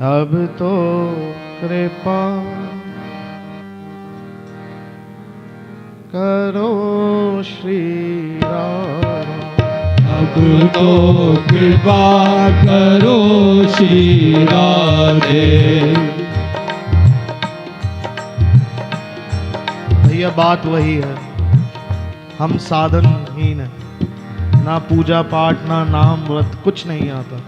अब तो कृपा करो श्री राम। अब तो कृपा करो श्री राधे। भैया बात वही है, हम साधनहीन हैं, ना पूजा पाठ ना नाम व्रत कुछ नहीं आता।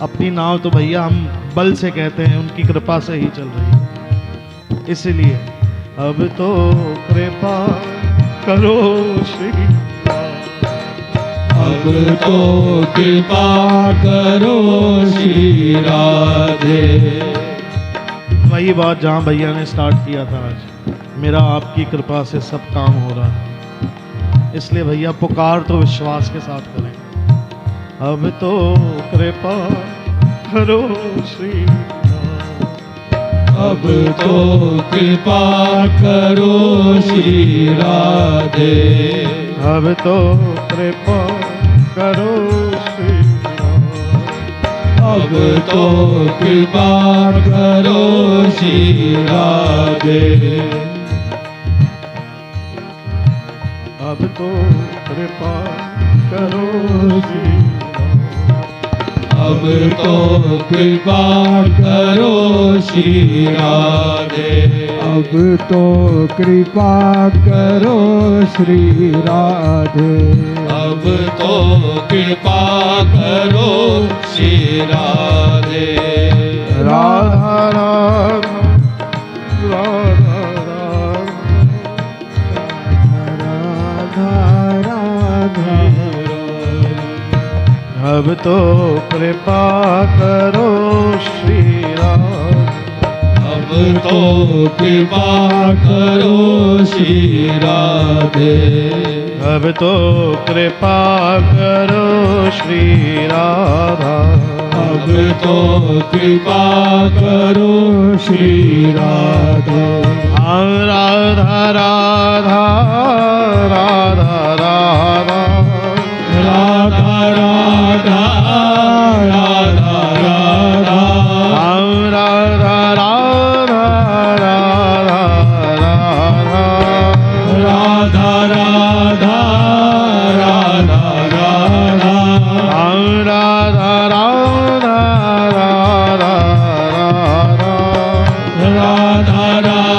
अपनी नाव तो भैया हम बल से कहते हैं, उनकी कृपा से ही चल रही है। इसलिए अब तो कृपा करो श्री राम। अब तो कृपा करो श्री राधे। वही बात जहाँ भैया ने स्टार्ट किया था, आज मेरा आपकी कृपा से सब काम हो रहा है। इसलिए भैया पुकार तो विश्वास के साथ करें। अब तो कृपा करो श्री राम। अब तो कृपा करो श्री राधे। अब तो कृपा करो श्री राम। अब तो कृपा करो श्री राधे। अब तो कृपा करो श्री राम। अब तो कृपा करो श्री राधे। अब तो कृपा करो श्री राधे। अब तो कृपा करो श्री राधे। राधा राधा राधा राधा राधा। अब तो कृपा करो श्री राम। अब तो कृपा करो श्री राधे। अब तो कृपा करो श्री राधा। अब तो कृपा करो श्री राधे। राधा राधा राधा राधा राधा राधा राधा राधा। राधा राधा राधा राधा। राधा राधा राधा राधा। राधा राधा राधा राधा। राधा राधा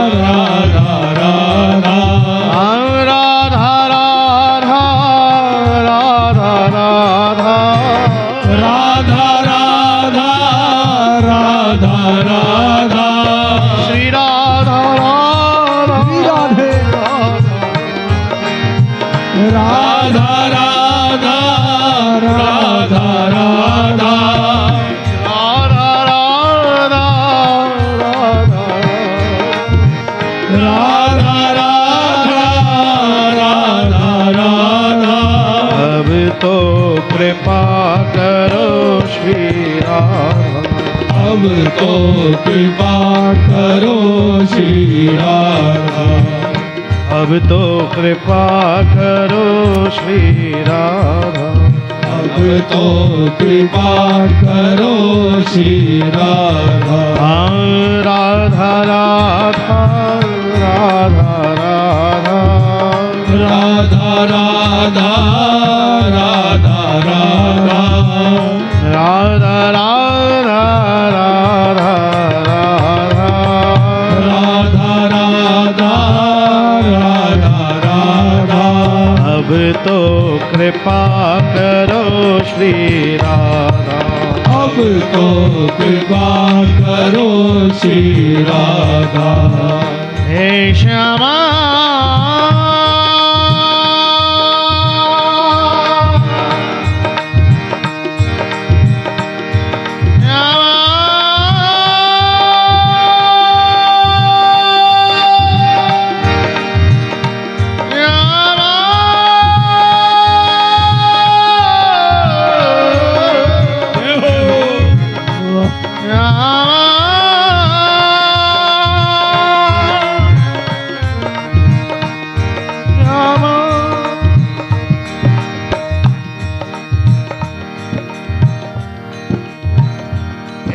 राधा राधा। राधा राधा राधा राधा। राधा राधा राधा राधा। श्री राधा राधा राधे राधा राधा राधा राधा। राधा राधा राधा राधा। अब तो कृपा करो श्री राम। अब तो कृपा करो श्री राधा। अब तो कृपा करो श्री राधा। अब तो कृपा करो श्री राधा। राधा राधा राधा राधा। राधा राधा राधा राधा। राधा राधा राधा राधा। राधा राधा राधा राधा। अब तो कृपा करो श्री राधा। अब तो कृपा करो श्री राधा। हे श्यामा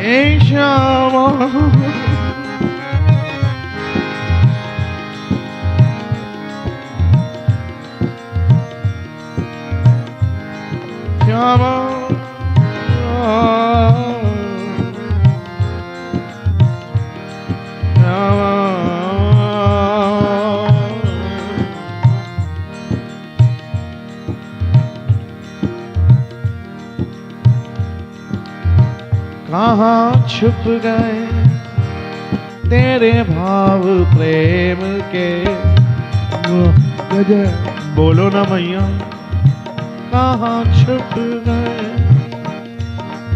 ए श्यामा श्यामा कहाँ छुप गए तेरे भाव प्रेम के। बोलो ना मैया, कहाँ छुप गए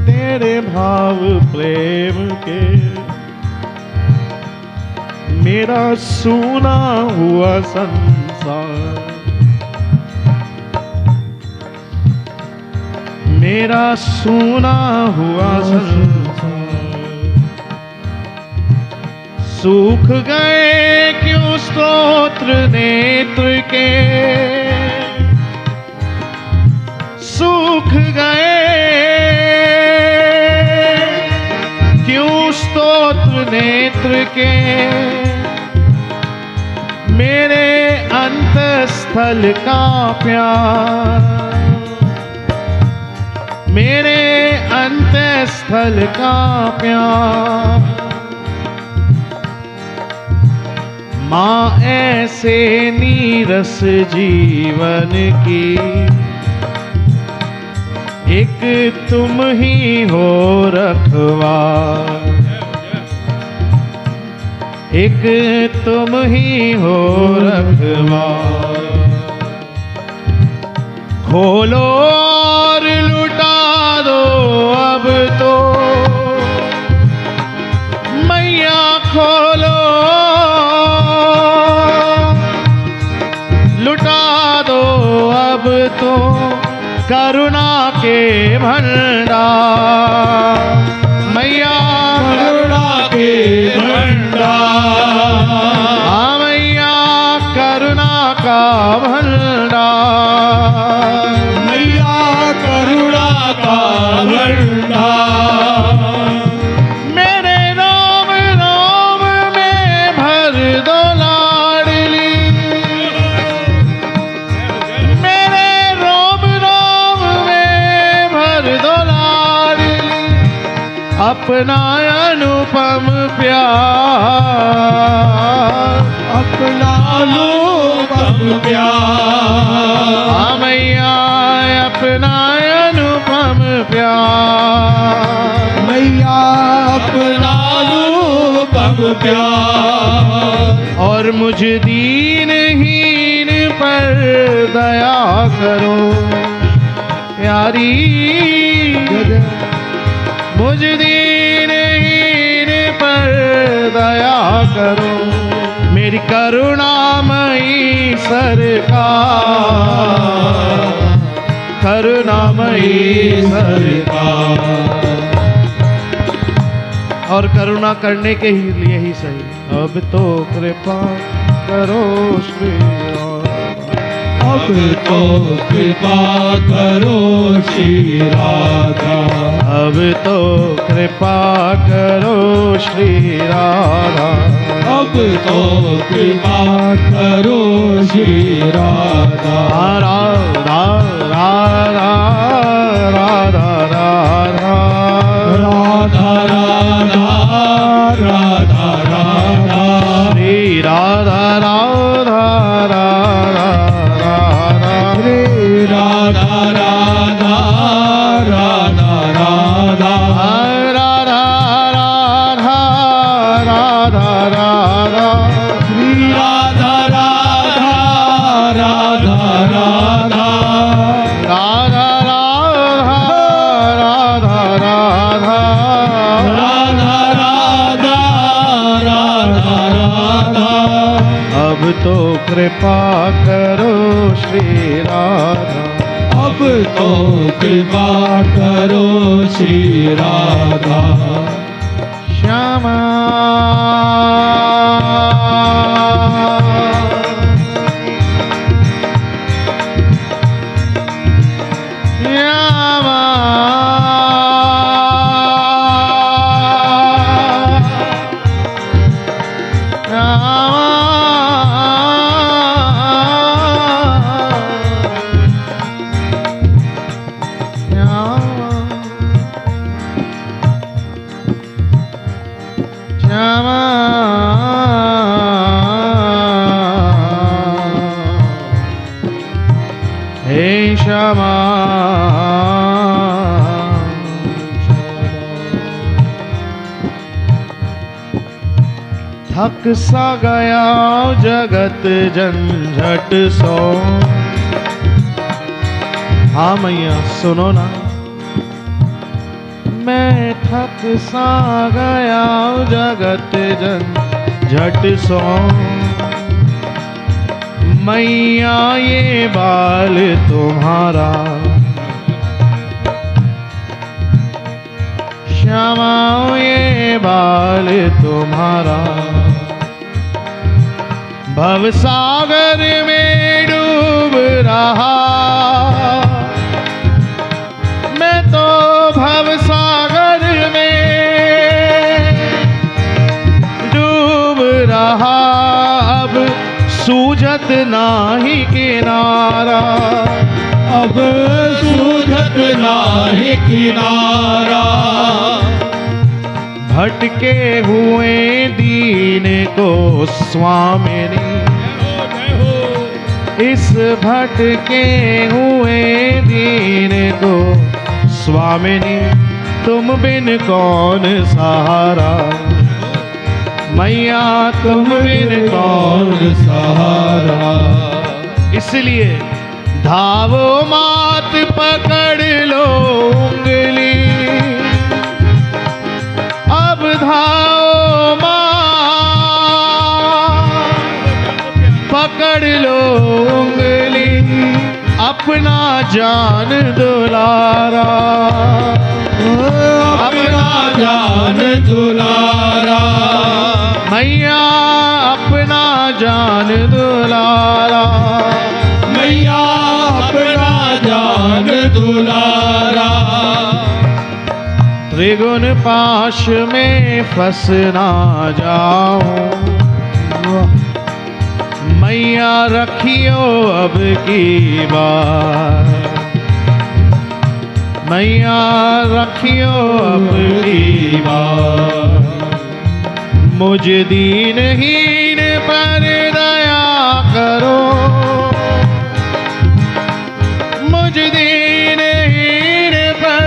तेरे भाव प्रेम के। मेरा सूना हुआ संसार, मेरा सूना हुआ संसार। सूख गए क्यों स्तोत्र नेत्र के, सूख गए क्यों स्तोत्र नेत्र के। मेरे अंतस्थल का प्यार, मेरे अंतस्थल का प्यार। माँ ऐसे नीरस जीवन की, एक तुम ही हो रखवार, एक तुम ही हो रखवार। खोलो और लुटा दो अब तो मैया, खोलो लुटा दो अब तो करुणा के भंडार। मैया करुणा के भंडार, मैया करुणा का भंडार। मैया करुणा का भंडार। मेरे राम राम में भर दो लाडली, मेरे राम राम में भर दो लाडली। अपना अनुपम प्यार, अपना अनुपम प्यार। मैया अपना अनुपम प्यार। मैया अपना अनुपम प्यार। और मुझ दीनहीन पर दया करो प्यारी, मुझ दीनहीन पर दया करो। मेरी करुणामयी सरकार, करुणामयी सरकार। और करुणा करने के ही लिए ही सही। अब तो कृपा करो श्री राम, अब तो कृपा करो श्री राधा। अब तो कृपा करो श्री राधा। अब तो कृपा करो श्री राधा। राधा राधा राधा राधा राधा राधा राधा राधा। श्री राधा राधा राधा राधा। श्री राधा राधा राधा राधा। राधा राधा राधा राधा। श्री राधा राधा राधा राधा। राधा राधा राधा राधा। राधा राधा राधा राधा। अब तो कृपा करो श्री राधा। अब तो कृपा करो श्री राधा। श्यामा श्यामा थक सा गया जगत झंझट सो। हाँ मैया सुनो ना, मैं थक सा गया जगत झंझट सो। मैया ये बाल तुम्हारा, श्यामा ये बाल तुम्हारा, भवसागर में डूब रहा। मैं तो भवसागर में डूब रहा, अब सूझत नाही किनारा। अब सूझत नाही किनारा। भटके हुए दीन को स्वामिनी, इस भटके हुए दीन को स्वामिनी, तुम बिन कौन सहारा। मैया तुम बिन कौन सहारा। इसलिए धावो मात पकड़ लो उंगली, अब धाओ माँ पकड़ लो उंगली, अपना जान दुलारा, अपना जान दुलारा। मैया अपना जान दुलारा। मैया अपना जान दुलारा। त्रिगुण पाश में फंस ना जाऊं, मैया रखियो अब की बार। मैया रखियो अब की बार। मुझ दीनहीन पर दया करो, मुझ दीनहीन पर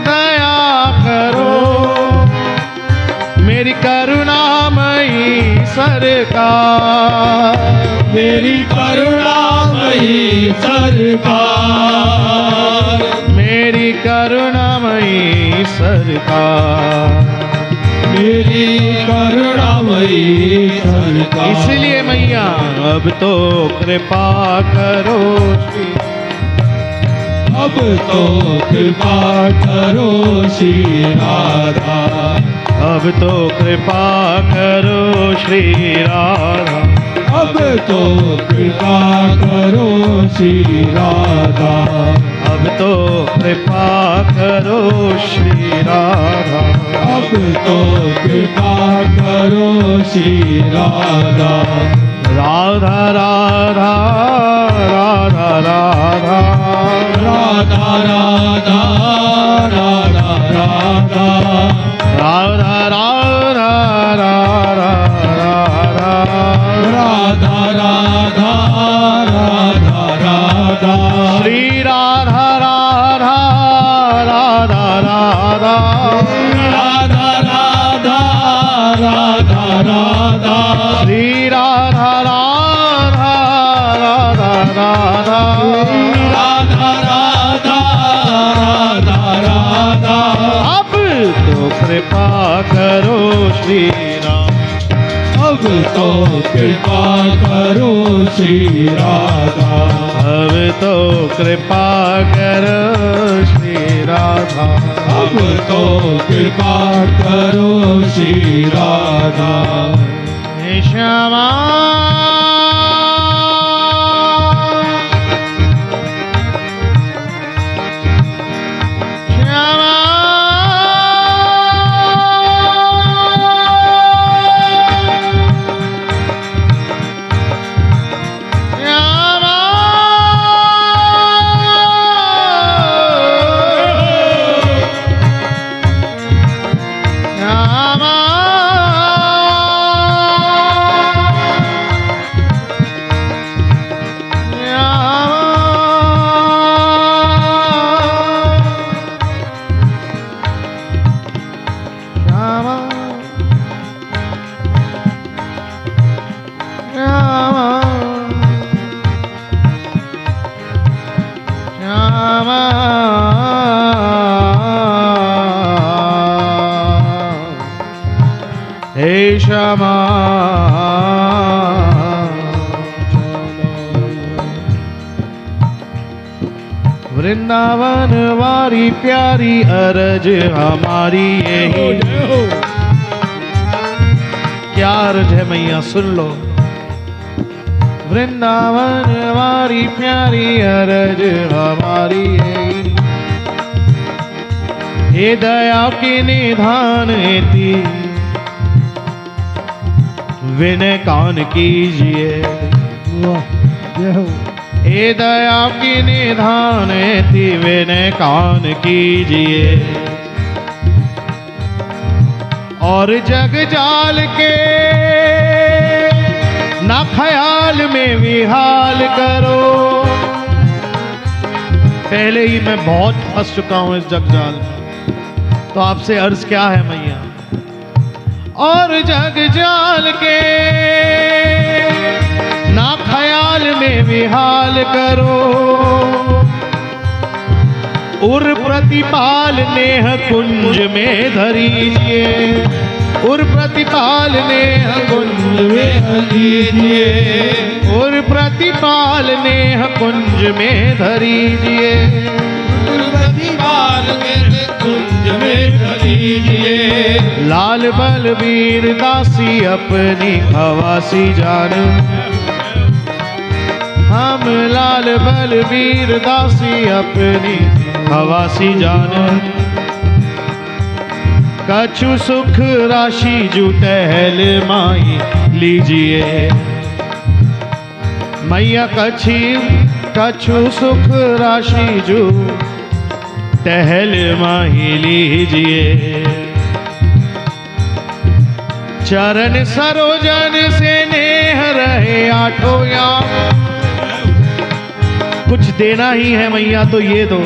दया करो। मेरी करुणामयी सरकार, मेरी करुणामयी सरकार। मेरी करुणामयी सरकार, मेरी करुणामयी सरकार। इसलिए मैया अब तो कृपा करो श्री, अब तो कृपा करो श्री राधा। अब तो कृपा करो श्री राधा। अब तो कृपा करो श्री राधा। अब तो कृपा करो श्री राधा। अब तो कृपा करो श्री राधा। राधा राधा राधा राधा राधा राधा राधा राधा। राधा राधा राधा राधा राधा राधा राधा राधा। श्री राधा राधा राधा राधा राधा राधा राधा राधा। श्री राधा राधा राधा राधा राधा राधा राधा राधा। अब तो कृपा करो श्री राम। अब तो कृपा करो श्री राधा। अब तो कृपा करो श्री राधा। अब तो कृपा करो श्री राधा। हे श्यामा श्यामा श्यामा हे श्यामा वृंदावन वारी प्यारी अरज हमारी यही। क्या अर्ज है मैया सुन लो। वृंदावन वारी प्यारी अरज हमारी यही। हे दया की निधान थी विनय कान कीजिए। हे दया की निधान थी विनय कान कीजिए। और जग जाल के ना ख्याल में विहाल करो। पहले ही मैं बहुत फंस चुका हूं इस जग जाल में, तो आपसे अर्ज क्या है मैया। और जग जाल के ना ख्याल में विहाल करो। उर प्रतिपाल नेह कुंज में धरीजिए। उर प्रतिपाल नेह कुंज में धरीजिए। उर प्रतिपाल नेह कुंज में धरीजिए। उर प्रतिपाल नेह कुंज में धरीजिए। लाल बलबीर दासी अपनी खवासी जान। हम लाल बलबीर दासी अपनी खवासी जान। कछु सुख राशि जू टहल माई लीजिए। मैया कछु सुख राशि जू टहल माही लीजिए। चरण सरोजन से नेह रहे आठों याम। कुछ देना ही है मैया तो ये दो।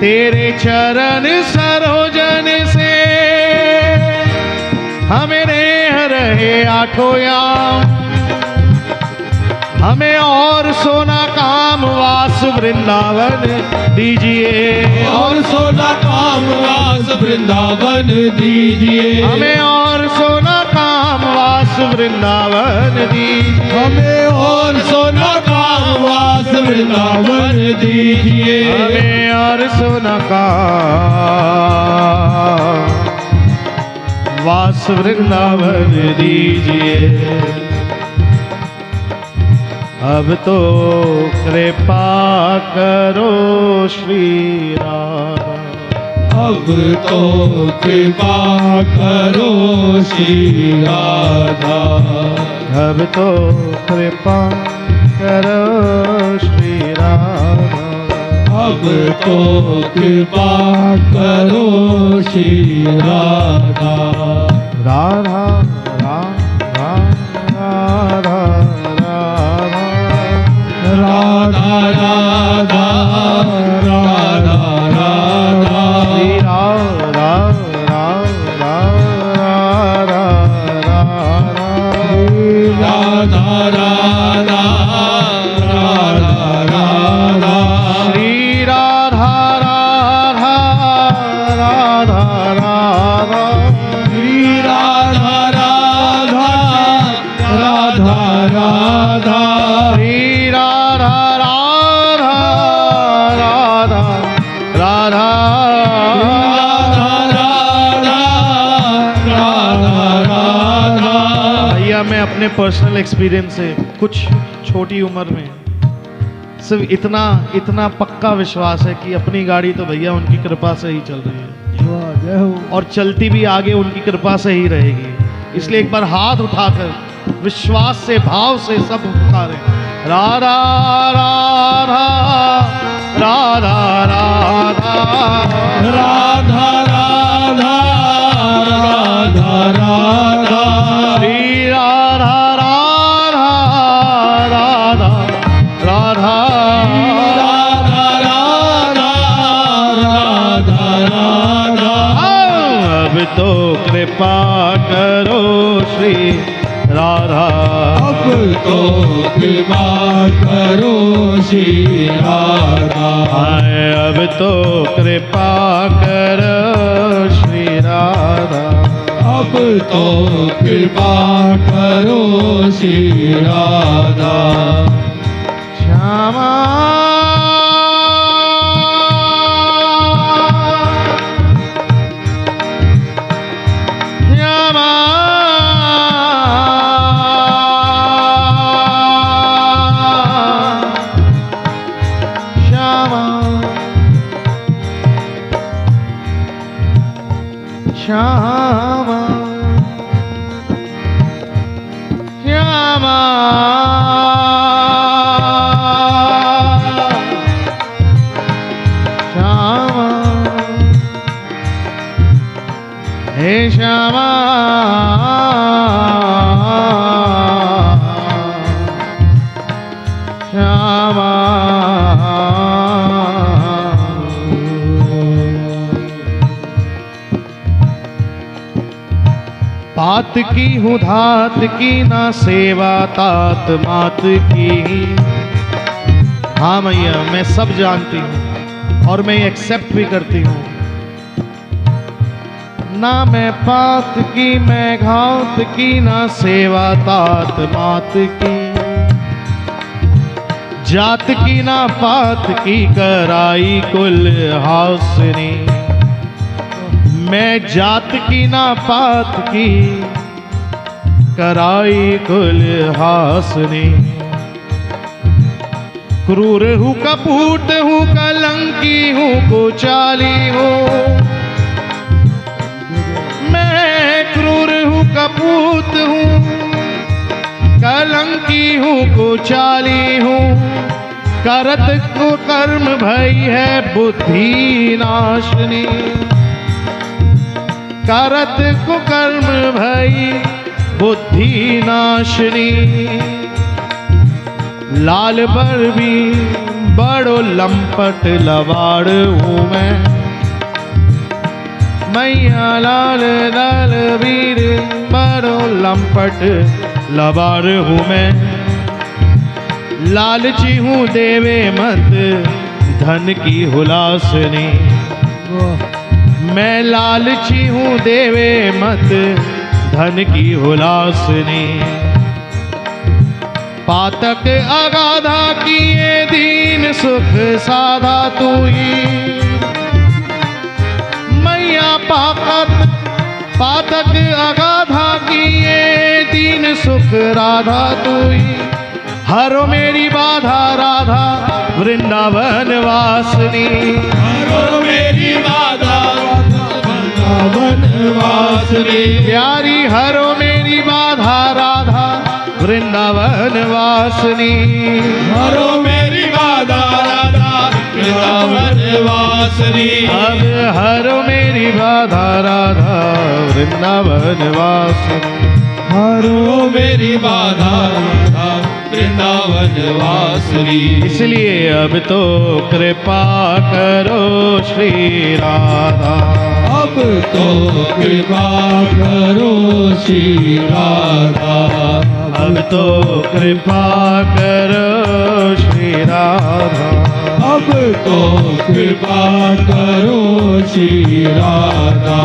तेरे चरण सरोजन से हमें नेह रहे आठों याम। हमें और सोना काम वास वृंदावन दीजिए। और सोना काम वास वृंदावन दीजिए। हमें और सोना काम वास वृंदावन दीजिए। हमें और सोना काम वास वृंदावन दीजिए। हमें और सोना काम वास वृंदावन दीजिए। अब तो कृपा करो श्री राधा। अब तो कृपा करो श्री राधा। अब तो कृपा करो श्री राधा। अब तो कृपा करो श्री राधा। राधा राधा राधा राधा राधा राधा राधा श्री राधा राधा राधा राधा राधा राधा राधा श्री राधा राधा राधा राधा श्री राधा राधा राधा राधा श्री राधा राधा राधा राधा भैया मैं अपने पर्सनल एक्सपीरियंस से कुछ छोटी उम्र में सिर्फ इतना पक्का विश्वास है कि अपनी गाड़ी तो भैया उनकी कृपा से ही चल रही है और चलती भी आगे उनकी कृपा से ही रहेगी। इसलिए एक बार हाथ उठाकर विश्वास से भाव से सब पुकारें। राधा राधा राधा राधा राधा राधा राधा राधा श्री राधा राधा राधा राधा राधा राधा अब तो कृपा करो श्री राधा। अब तो कृपा करो श्री राधा। अब तो कृपा करो श्री राधा। अब तो कृपा करो श्री राधा श्यामा श्यामा श्यामा श्यामा श्यामा श्यामा हे श्यामा श्यामा बात की हूँ धात की ना सेवा तात मात की। हाँ मैया मैं सब जानती हूँ और मैं एक्सेप्ट भी करती हूँ। ना मैं पात की मैं घात की ना सेवा तात मात की। जात की ना पात की कराई कुल हासनी। मैं जात की ना पात की कराई कुल हासनी। क्रूर हूँ कपूत हूँ कलंकी हूँ कुचाली हूँ। मैं क्रूर हूँ कपूत हूँ कलंकी हूँ कुचाली हूँ। करत को कर्म भई है बुद्धि नाशनी। करत को कर्म भई बुद्धि नाशनी। लाल पर भी बड़ो लंपट लवाड़ हूँ मैं। मैया लाल लाल वीर बड़ो लंपट लवाड़ हूँ मैं। लालची हूँ देवे मत धन की हुलासनी। मैं लालची हूँ देवे मत धन की हुलासनी। पातक अगाधा किए दीन सुख साधा तू ही। मैया पातक अगाधा किए दीन सुख राधा तू ही। हरो मेरी बाधा राधा वृंदावन वासनी। हरो मेरी बाधा वृंदावन वासनी। प्यारी हरो मेरी बाधा राधा वृंदावन वासनी। हरो मेरी बाधा राधा वृंदावन वासनी। अब हरो मेरी बाधा राधा वृंदावन वासनी। हरो मेरी बाधा राधा वृंदावन वासनी। इसलिए अब तो कृपा करो श्री राधा। अब तो कृपा करो श्री राधा। अब तो कृपा करो श्री राधा। अब तो कृपा करो श्री राधा।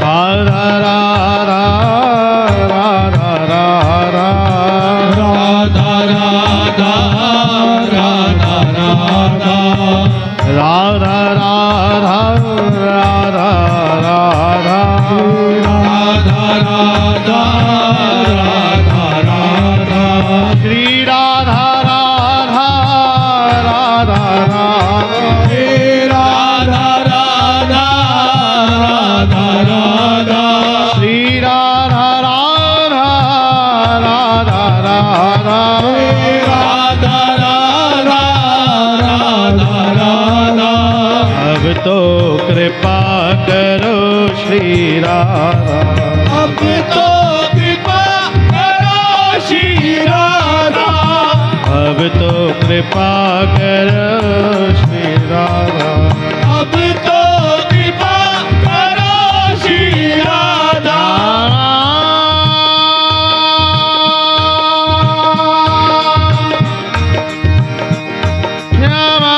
राधा राधा राधा राधा राधा राधा राधा राधा राधा राधा राधा राधा राधा राधा राधा राधा श्री राधा राधा राधा राधा हे राधा राधा राधा राधा श्री राधा राधा राधा राधा हे राधा राधा राधा राधा। अब तो कृपा करो श्री राधा। अब तो कृपा करो श्री राधा। अब तो कृपा करो श्री राधा। अब तो कृपा करो श्री राधा। श्यामा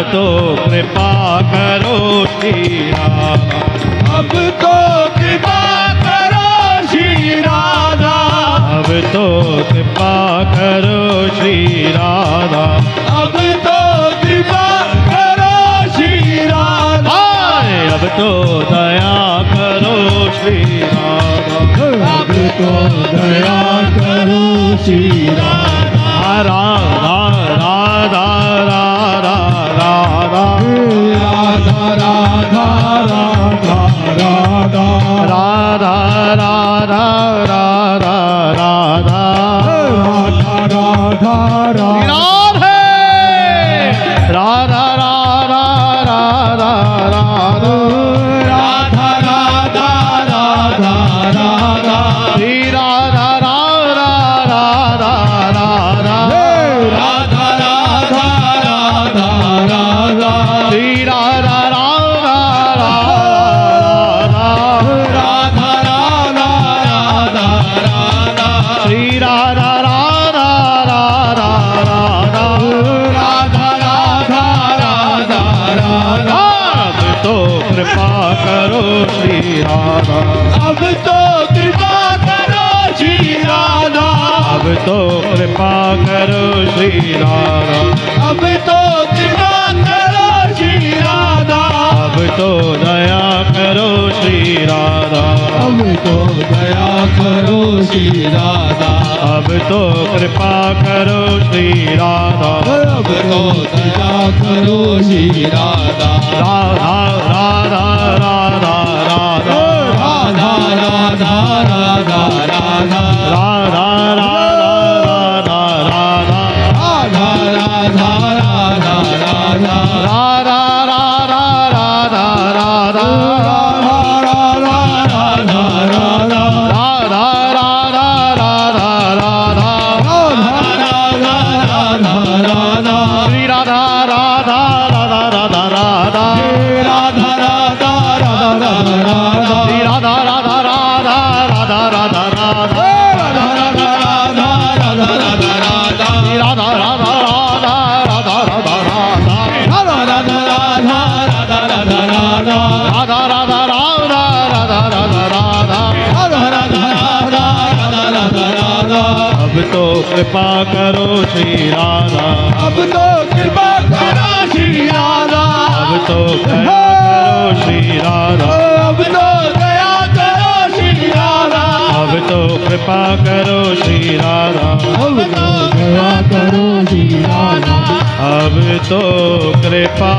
अब तो कृपा करो श्री राधा, अब तो कृपा करो श्री राधा, अब तो कृपा करो श्री राधा, अब तो कृपा करो श्री राधा, अब तो दया करो श्री राधा, अब तो दया करो श्री राधा, राधा राधा राधा राधा राधा राधा राधा राधा, राधा राधा राधा राधा राधा राधा राधे राधा राधा राधा राधा राधा राधा राधा राधा, श्री राधा राधा राधा राधा राधा राधा राधा राधा, श्री राधा राधा राधा राधा राधा राधा राधा, श्री राधा राधा राधा राधा राधा राधा राधा राधा, अब तो कृपा करो श्री राधा, अब तो कृपा करो श्री राधा, अब तो कृपा करो श्री राधा, अब तो कृपा करो श्री राधा, अब तो दया करो श्री राधा, अब तो दया करो श्री राधा, अब तो कृपा करो श्री राधा, अब तो दया करो श्री राधा, राधा राधा राधा राधा राधा राधा राधा राधा, राधा राधा राधा राधा राधा राधा राधा राधा, राधा अब तो कृपा करो श्री राधा, अब तो कृपा करो श्री राधा, अब तो दया करो श्री राधा, अब तो दया करो श्री राधा, अब तो कृपा करो श्री राधा, अब तो दया करो श्री राधा, अब तो कृपा